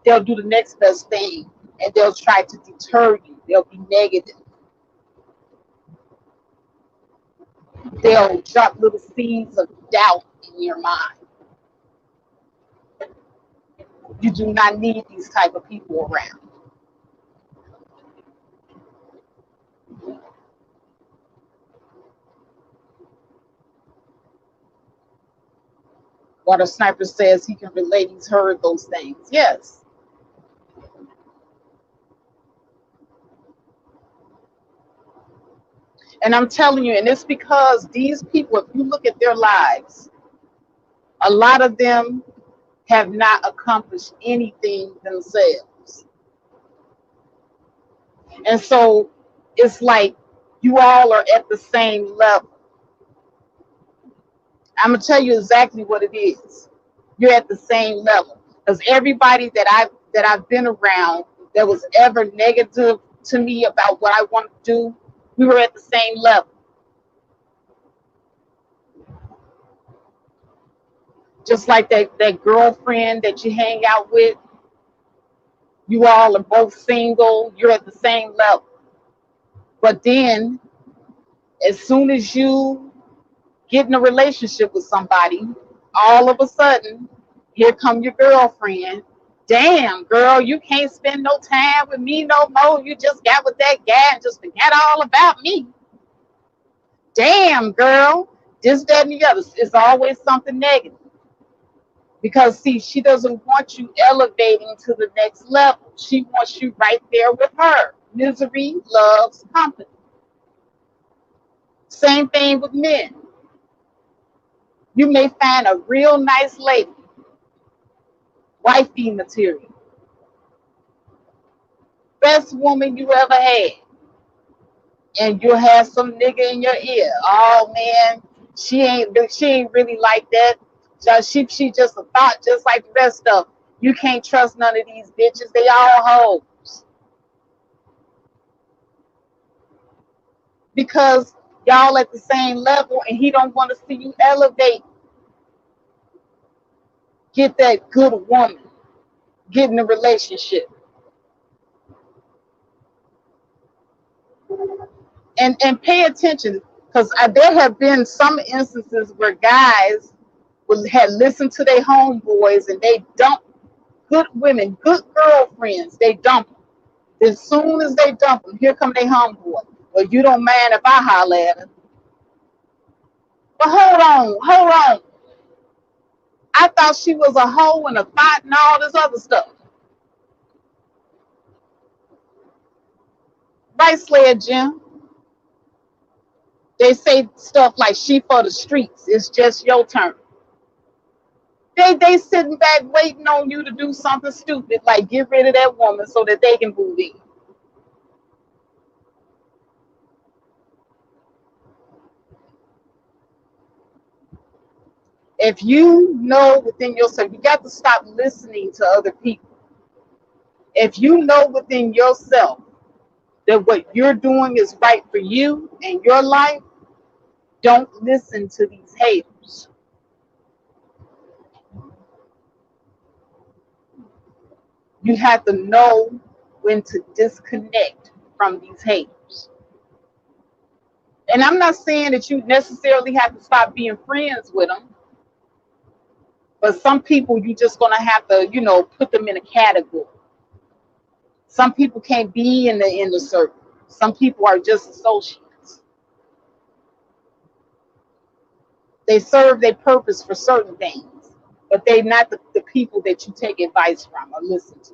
they'll do the next best thing, and they'll try to deter you. They'll be negative. They'll drop little seeds of doubt in your mind. You do not need these type of people around. Water Sniper says he can relate. He's heard those things. Yes. And I'm telling you, and it's because these people, if you look at their lives, a lot of them have not accomplished anything themselves. And so it's like you all are at the same level. I'm going to tell you exactly what it is. You're at the same level. Because everybody that I've been around that was ever negative to me about what I want to do, we were at the same level. Just like that girlfriend that you hang out with, you all are both single, you're at the same level. But then as soon as you get in a relationship with somebody, all of a sudden, here come your girlfriend. Damn, girl, you can't spend no time with me no more. You just got with that guy and just forgot all about me. Damn, girl, this, that, and the other. It's always something negative. Because, see, she doesn't want you elevating to the next level. She wants you right there with her. Misery loves company. Same thing with men. You may find a real nice lady, wifey material, best woman you ever had, and you'll have some nigga in your ear. Oh man, she ain't really like that. She just a thought, just like the rest of them. You can't trust none of these bitches. They all hoes because y'all at the same level, and he don't want to see you elevate. Get that good woman. Get in a relationship. And pay attention, because there have been some instances where guys had listened to their homeboys and they dump good women, good girlfriends. They dump them. As soon as they dump them, here come their homeboy. Well, you don't mind if I holler at her. But hold on. I thought she was a hoe and a thought and all this other stuff. Right, Slayer Jim? They say stuff like she for the streets. It's just your turn. They sitting back waiting on you to do something stupid like get rid of that woman so that they can move in. If you know within yourself, you got to stop listening to other people. If you know within yourself that what you're doing is right for you and your life, don't listen to these haters. You have to know when to disconnect from these haters. And I'm not saying that you necessarily have to stop being friends with them, but some people you just gonna have to, put them in a category. Some people can't be in the inner circle. Some people are just associates. They serve their purpose for certain things, but they're not the people that you take advice from or listen to.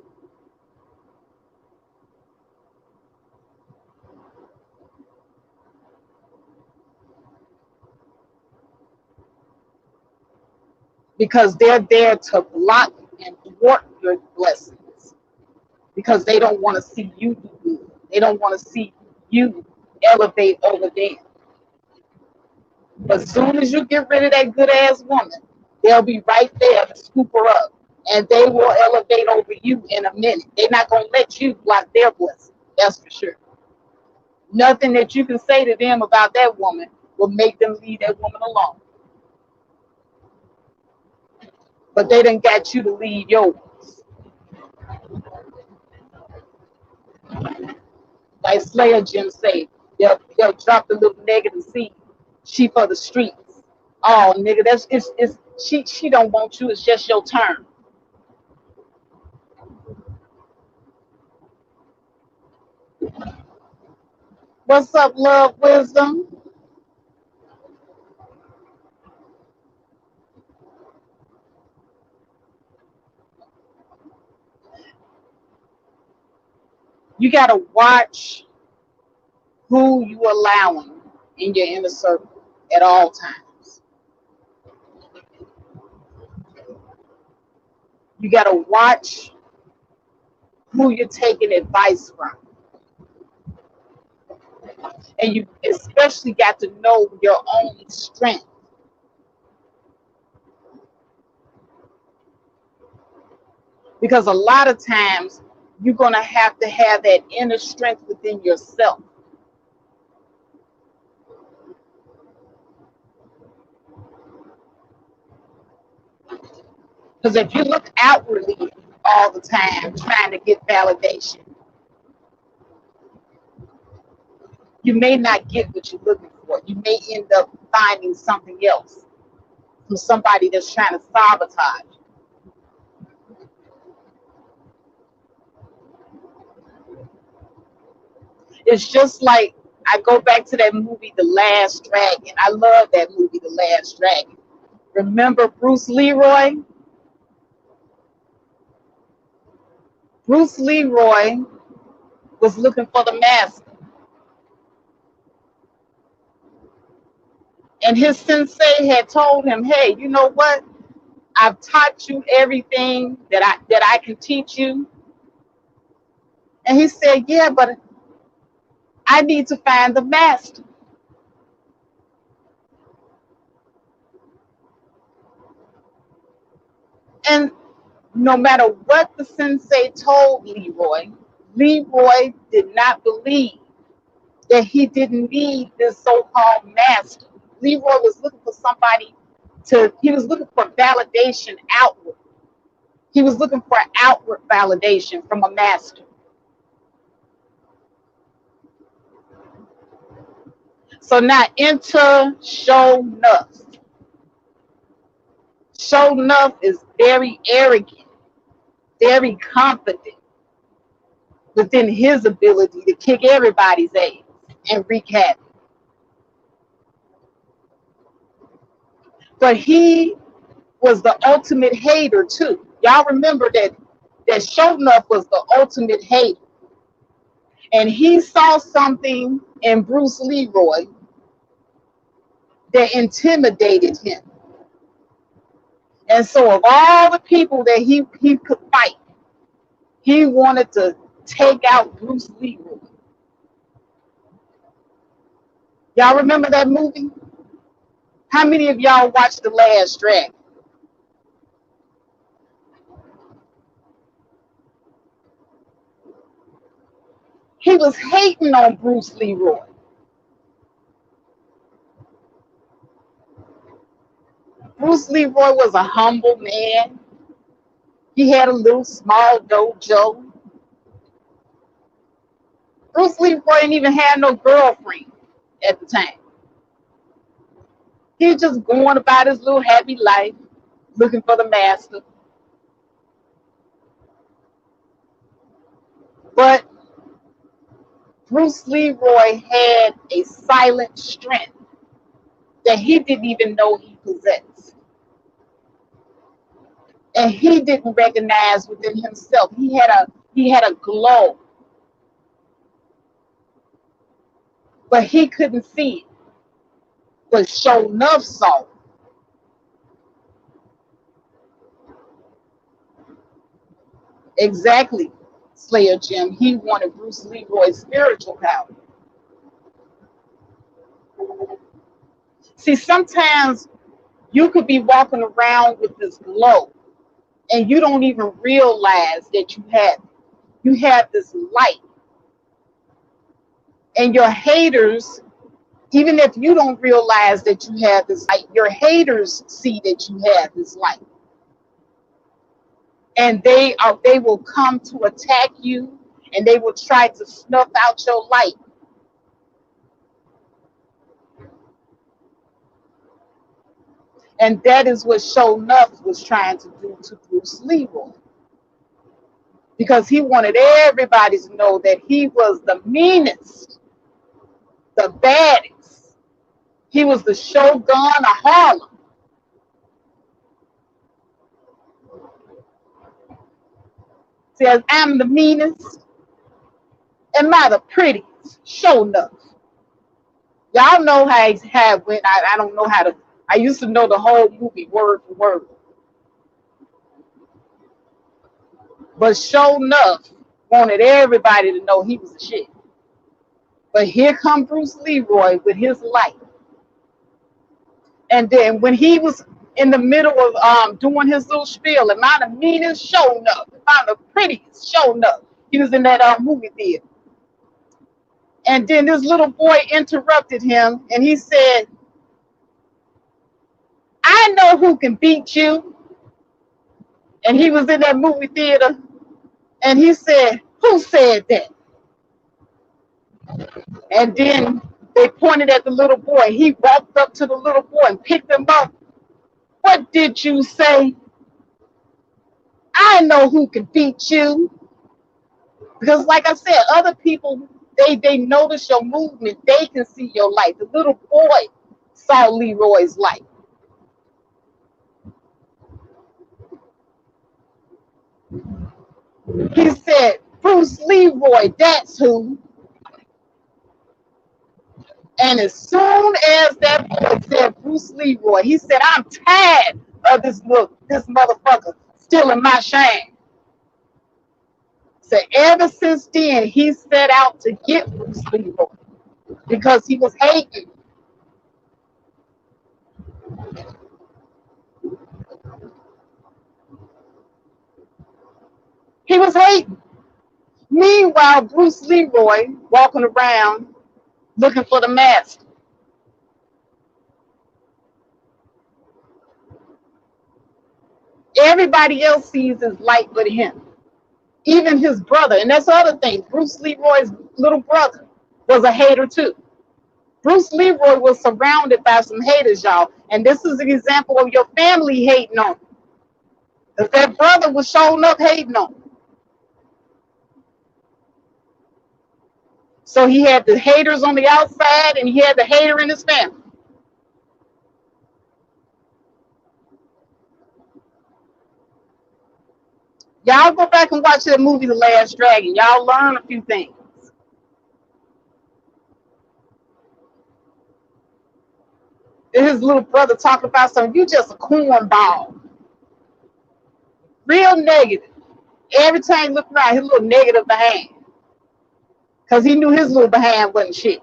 Because they're there to block and thwart your blessings. Because they don't want to see you do good. They don't want to see you elevate over them. But as soon as you get rid of that good ass woman, they'll be right there to scoop her up. And they will elevate over you in a minute. They're not going to let you block their blessing. That's for sure. Nothing that you can say to them about that woman will make them leave that woman alone. But they done got you to leave yours. Like Slayer Jim say, they'll drop the little negative seed. She for the streets. Oh nigga, that's it's she don't want you, it's just your turn. What's up, love wisdom? You gotta watch who you allowing in your inner circle at all times. You gotta watch who you're taking advice from. And you especially got to know your own strength. Because a lot of times you're going to have that inner strength within yourself. Because if you look outwardly all the time trying to get validation, you may not get what you're looking for. You may end up finding something else from somebody that's trying to sabotage. It's just like I go back to that movie, The Last Dragon. I love that movie, The Last Dragon. Remember Bruce Leroy? Bruce Leroy was looking for the master. And his sensei had told him, hey, you know what? I've taught you everything that I can teach you. And he said, yeah, but I need to find the master. And no matter what the sensei told Leroy, Leroy did not believe that he didn't need this so-called master. Leroy was looking for somebody he was looking for validation outward. He was looking for outward validation from a master. So now enter Show Nuff. Show Nuff is very arrogant, very confident within his ability to kick everybody's ass and wreak havoc. But he was the ultimate hater too. Y'all remember that Show Nuff was the ultimate hater. And he saw something in Bruce Leroy that intimidated him. And so of all the people that he could fight, he wanted to take out Bruce Leroy. Y'all remember that movie? How many of y'all watched The Last Dragon? He was hating on Bruce Leroy. Bruce Leroy was a humble man. He had a little small dojo. Bruce Leroy didn't even have no girlfriend at the time. He was just going about his little happy life, looking for the master. But Bruce Leroy had a silent strength that he didn't even know he possessed. And he didn't recognize within himself. He had a glow, but he couldn't see it. But Show Nuff saw it. Exactly, Slayer Jim. He wanted Bruce Leroy's spiritual power. See, sometimes you could be walking around with this glow and you don't even realize that you have it. You have this light. And your haters, even if you don't realize that you have this light, your haters see that you have this light. And they will come to attack you, and they will try to snuff out your light. And that is what Show Nuff was trying to do to Bruce Leroy. Because he wanted everybody to know that he was the meanest, the baddest. He was the Shogun of Harlem. Says, I'm the meanest. Am I the prettiest? Show Nuff. Y'all know how it went. I don't know how to. I used to know the whole movie word for word. But Show Nuff wanted everybody to know he was a shit. But here come Bruce Leroy with his light. And then when he was in the middle of doing his little spiel, am I the meanest? Show Nuff. Am I the prettiest? Show Nuff. He was in that movie theater. And then this little boy interrupted him and he said, I know who can beat you. And he was in that movie theater, and he said, "Who said that?" And then they pointed at the little boy. He walked up to the little boy and picked him up. "What did you say? I know who can beat you." Because like I said, other people, they notice your movement. They can see your light. The little boy saw Leroy's light. He said, "Bruce Leroy, that's who." And as soon as that boy said Bruce Leroy, he said, "I'm tired of this motherfucker stealing my shine." So ever since then, he set out to get Bruce Leroy because he was hating. He was hating. Meanwhile, Bruce Leroy walking around looking for the master. Everybody else sees his light but him. Even his brother. And that's the other thing. Bruce Leroy's little brother was a hater too. Bruce Leroy was surrounded by some haters, y'all. And this is an example of your family hating on him. Because that brother was showing up hating on him. So he had the haters on the outside and he had the hater in his family. Y'all go back and watch that movie, The Last Dragon. Y'all learn a few things. And his little brother talking about something. "You just a cornball." Real negative. Every time he looked around, his little negative behind. Because he knew his little behind wasn't shit.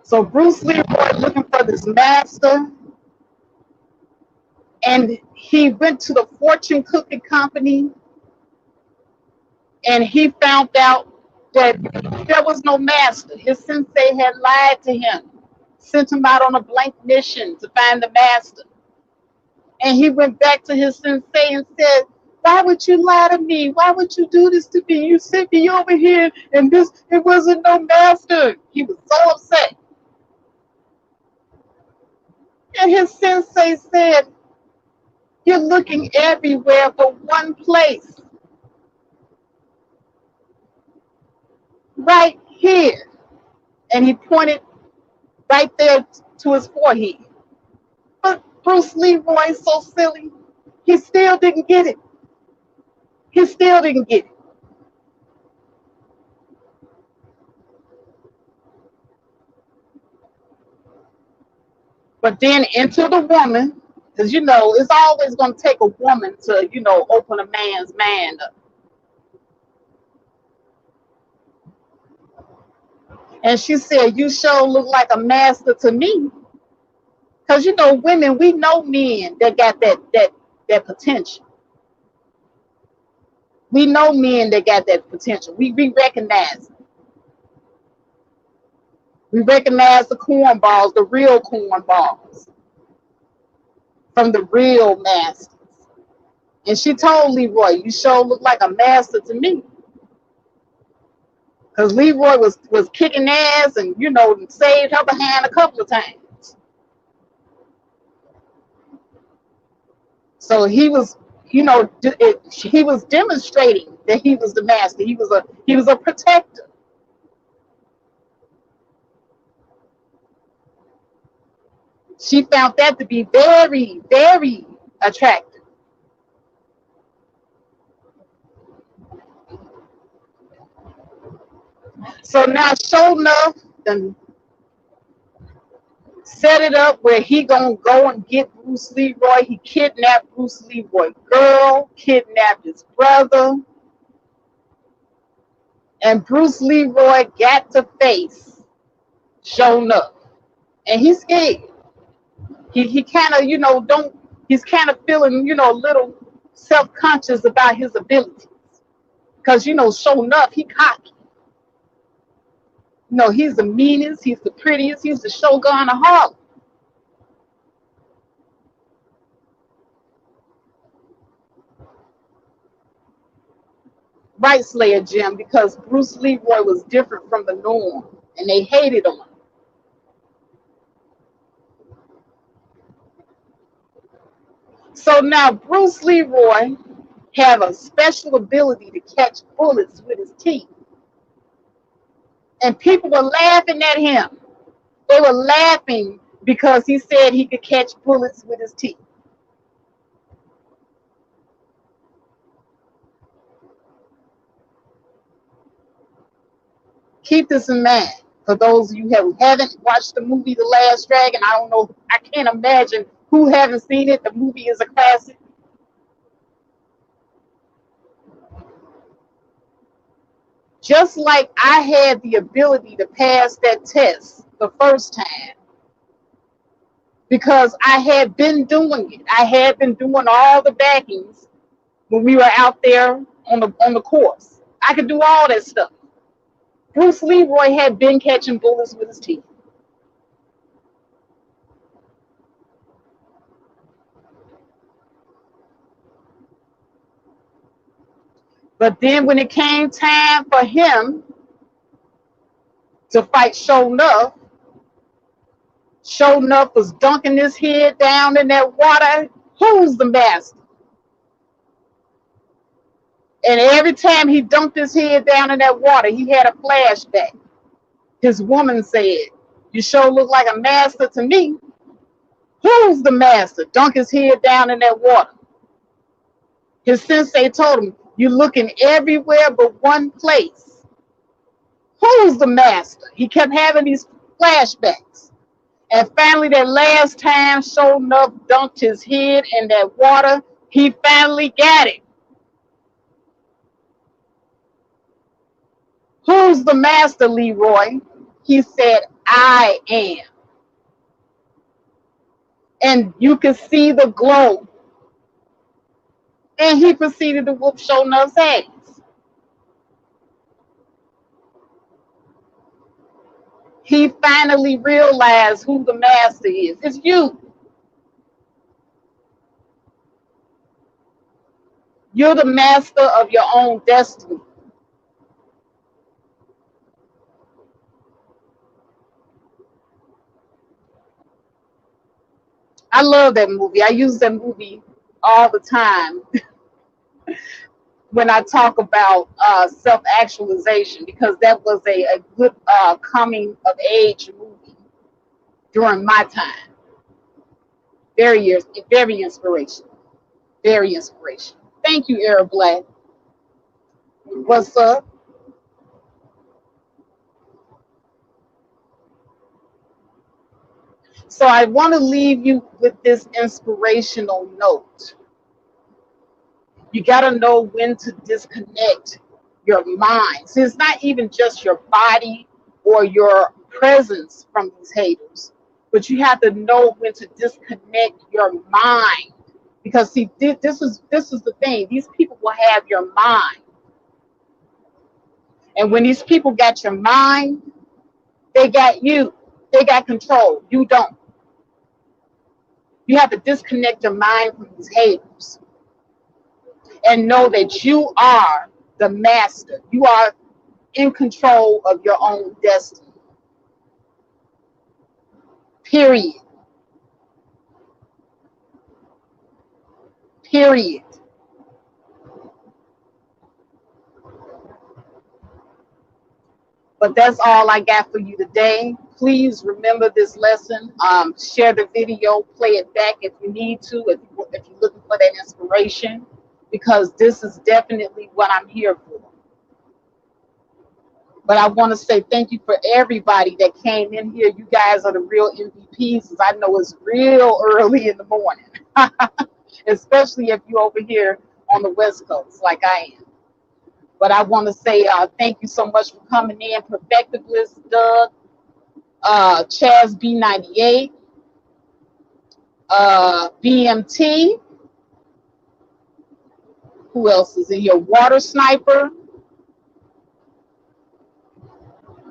So Bruce Leroy looking for this master, and he went to the fortune cookie company, and he found out that there was no master. His sensei had lied to him, sent him out on a blank mission to find the master. And he went back to his sensei and said, "Why would you lie to me? Why would you do this to me? You sent me over here, and it wasn't no master." He was so upset. And his sensei said, "You're looking everywhere but one place, right here." And he pointed right there to his forehead. But Bruce Leroy, so silly, he still didn't get it. He still didn't get it. But then into the woman, because it's always going to take a woman to open a man's mind up. And she said, "You sure look like a master to me." Because women, we know men that got that potential. We know men that got that potential. We recognize it. We recognize the cornballs, the real cornballs, from the real masters. And she told Leroy, "You sure look like a master to me." Because Leroy was kicking ass and saved her behind a couple of times. So he was demonstrating that he was the master. He was a protector. She found that to be very, very attractive. So now, sure enough, then set it up where he gonna go and get Bruce Leroy. He kidnapped Bruce Leroy girl, kidnapped his brother, and Bruce Leroy got to face shown up, and he's scared. He kind of don't. He's kind of feeling, a little self-conscious about his abilities. Because, sure enough, he cocky. He's the meanest, he's the prettiest, he's the shogun of Harlem. Right, Slayer Jim, because Bruce Leroy was different from the norm, and they hated on him. So now Bruce Leroy had a special ability to catch bullets with his teeth. And people were laughing at him. They were laughing because he said he could catch bullets with his teeth. Keep this in mind. For those of you who haven't watched the movie The Last Dragon, I don't know, I can't imagine who haven't seen it. The movie is a classic. Just like I had the ability to pass that test the first time because I had been doing it. I had been doing all the backings when we were out there on the course. I could do all that stuff. Bruce Leroy had been catching bullets with his teeth. But then when it came time for him to fight Sho'nuff, Sho'nuff was dunking his head down in that water. Who's the master? And every time he dunked his head down in that water, he had a flashback. His woman said, "You sure look like a master to me." Who's the master? Dunk his head down in that water. His sensei told him, "You're looking everywhere but one place." Who's the master? He kept having these flashbacks. And finally, that last time, Sho'nuff dunked his head in that water, he finally got it. Who's the master, Leroy? He said, "I am." And you could see the glow. And he proceeded to whoop Sho'nuff's ass. He finally realized who the master is. It's you. You're the master of your own destiny. I love that movie. I use that movie all the time when I talk about self-actualization because that was a good coming of age movie during my time. Very inspirational. Very inspirational. Thank you, Arab Black. What's up? So I want to leave you with this inspirational note. You got to know when to disconnect your mind. See, it's not even just your body or your presence from these haters, but you have to know when to disconnect your mind. Because see, this is the thing. These people will have your mind, and when these people got your mind, they got you. They got control. You don't. You have to disconnect your mind from these haters and know that you are the master. You are in control of your own destiny. Period. Period. But that's all I got for you today. Please remember this lesson. Share the video, play it back if you need to, if you're looking for that inspiration, because this is definitely what I'm here for. But I want to say thank you for everybody that came in here. You guys are the real MVPs, as I know it's real early in the morning, especially if you're over here on the West Coast like I am. But I want to say thank you so much for coming in, Perfectiveless, Doug, Chaz B98, BMT. Who else is in here? Water Sniper,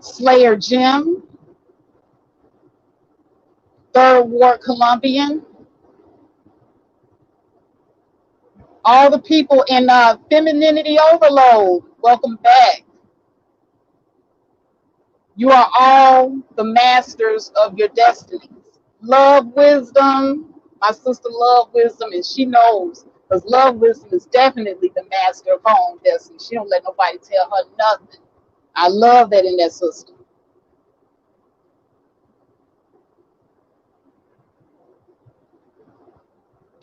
Slayer Jim, Third Ward Colombian, all the people in Femininity Overload. Welcome back. You are all the masters of your destinies. Love Wisdom, my sister Love Wisdom, and she knows because Love Wisdom is definitely the master of her own destiny. She don't let nobody tell her nothing. I love that in that sister.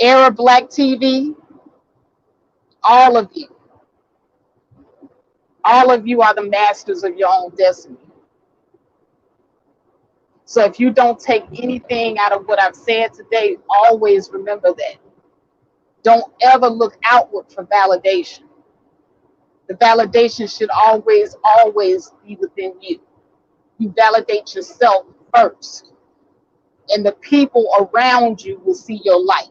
Arab Black TV, all of you. All of you are the masters of your own destiny. So if you don't take anything out of what I've said today, always remember that. Don't ever look outward for validation. The validation should always, always be within you. You validate yourself first, and the people around you will see your light.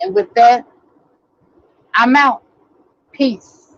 And with that, I'm out. Peace.